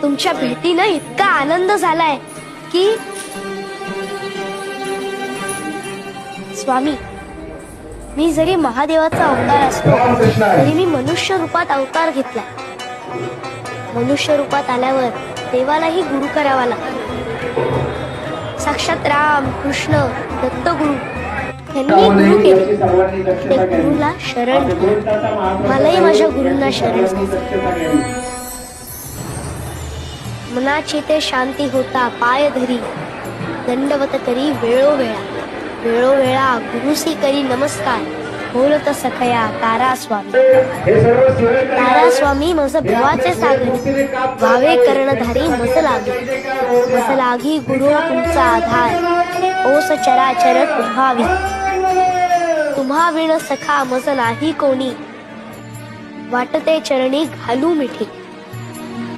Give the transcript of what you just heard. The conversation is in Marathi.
तुमच्या भेटीनं इतका आनंद झालाय की स्वामी, मी जरी महादेवाचा अवतार असलो तरी मी मनुष्य रूपात अवतार घेतला. मनुष्य रूपात आल्यावर देवालाही गुरु करावा लागतो. साक्षात राम कृष्ण दत्तगुरु यांनी गुरु केले. ते गुरुला शरण घ्या. मलाही माझ्या गुरूंना शरण जायचं. मनाची ते शांती होता पाय धरी, दंडवत करी वेळोवेळा. वेळोवेळा गुरुसी करी नमस्कार, बोलत सखया तारा स्वामी. तारा स्वामी मज भवाचे सागर, व्हावे कर्णधारी मज लागे. मज लागी गुरु तुमचा आधार, ओस चराचर तुम्हावी. तुम्हा विण सखा मज नाही कोणी, वाटते चरणी घालू मिठी.